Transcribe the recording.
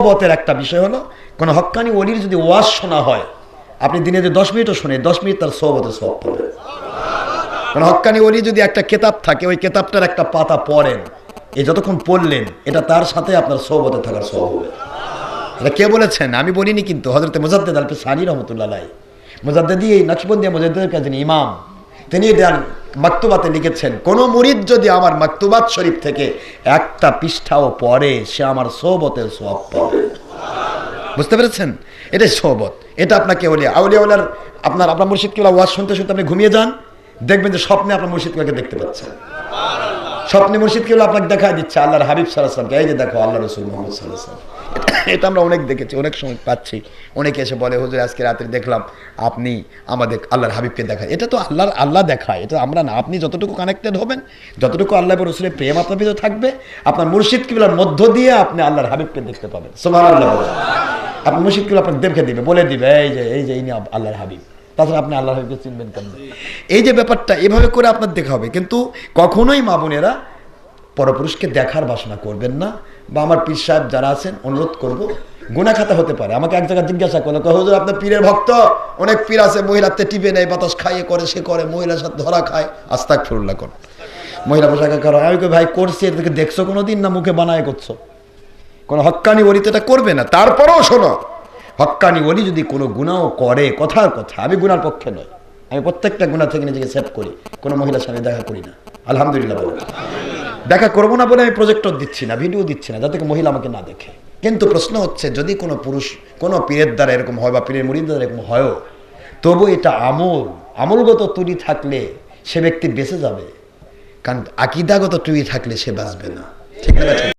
সোহবতের একটা বিষয় হলো, কোন হক্কানি ওলির যদি ওয়াজ শোনা হয়, আপনি দিনে যদি 10 মিনিটও শুনে 10 মিনিট তার সোহবতে সওয়াব পাবেন। কোন হক্কানি ওলি যদি একটা কিতাব থাকে, ওই কিতাবটার একটা পাতা পড়েন, এই যতক্ষণ পড়লেন এটা তার সাথে আপনার সোহবতে থাকার সওয়াব হবে। এটা কে বলেছেন? আমি বলিনি, কিন্তু হযরত মুজাদ্দিদ আল ফিসানি রাহমাতুল্লাহ আলাইহি, মুজাদ্দিদি এই নকশবন্দিয়া মুজাদ্দিদের কাছে ইমাম, তিনি মাকতুবাতে লিখেছেন, কোন মুরিদ যদি আমার মাকতুবাত শরীফ থেকে একটা পৃষ্ঠাও পড়ে সে আমার সোহবতের সওয়াব পাবে। বুঝতে পেরেছেন? এটাই সোহবত। এটা আপনাকে আউলিয়াওয়ালার আপনার মুর্শিদ কিবলা ওয়াজ শুনতে শুনতে আপনি ঘুমিয়ে যান, দেখবেন যে স্বপ্নে আপনার মুর্শিদ কিবলাকে দেখতে পাচ্ছেন। স্বপ্নে মুর্শিদ কিবলা আপনাকে দেখা দিচ্ছে আল্লাহর হাবিব সাল্লাল্লাহু আলাইহি ওয়াসাল্লামকে, এই যে দেখো আল্লাহ রাসূল মুহাম্মদ সাল্লাল্লাহু আলাইহি ওয়াসাল্লাম। এটা আমরা অনেক দেখেছি, অনেক সময় পাচ্ছি। অনেকে এসে বলে, হুজুর আজকে রাতে দেখলাম আপনি আমাদের আল্লাহর হাবিবকে দেখায়। এটা তো আল্লাহ দেখায়, এটা আমরা না। আপনি যতটুকু কানেক্টেড হবেন, যতটুকু আল্লাহ এবং রাসূলের প্রেম আপনার ভিতরে থাকবে, আপনার মুর্শিদ কিবলার মধ্য দিয়ে আপনি আল্লাহর হাবিবকে দেখতে পাবেন। সুবহানাল্লাহ। আপনার মুর্শিদ কিবলা আপনাকে দেখে দিবে, বলে দিবে এই যে ইনি আল্লাহর হাবিব। তাছাড়া আপনি আল্লাহর হাবিবকে চিনবেন কেমন? এই যে ব্যাপারটা, এভাবে করে আপনার দেখা হবে। কিন্তু কখনোই মা বোনেরা পরপুরুষকে দেখার বাসনা করবেন না। বা আমার পীর সাহেব যারা আছেন, অনুরোধ করব, গুনাহ খাতা হতে পারে। আমাকে এক জায়গায় জিজ্ঞাসা করলো, হুজুর আপনার পীরের ভক্ত, অনেক পীর আছে মহিলাতে টিপে নেয়, বাতাস খাইয়ে করে, সে করে, মহিলার সাথে ধরা খায়, আস্তাগফিরুল্লাহ কর, মহিলা পোশাকে করো। আমি ভাই করছি, এটাকে দেখছো কোনোদিন? না মুখে বানায় করছো? কোনো হক্কানি ওলি তো এটা করবে না। তারপরেও শোনো, হক্কানি ওলি যদি কোনো গুনাহ করে, কথার কথা, আমি গুনার পক্ষে নয়, আমি প্রত্যেকটা গুনাহ থেকে নিজেকে সেভ করি, কোনো মহিলার সামনে দেখা করি না, আলহামদুলিল্লাহ বলো। দেখা করবো না বলে আমি প্রজেক্টর দিচ্ছি না, ভিডিও দিচ্ছি না, যাতে মহিলা আমাকে না দেখে। কিন্তু প্রশ্ন হচ্ছে, যদি কোনো পুরুষ কোনো পীরের দ্বারা এরকম হয়, বা পীরের মুরিদ দ্বারা এরকম হয়, তবু এটা আমলগত ত্রুটি থাকলে সে ব্যক্তি বেঁচে যাবে, কারণ আকীদাগত ত্রুটি থাকলে সে বাঁচবে না। ঠিক না?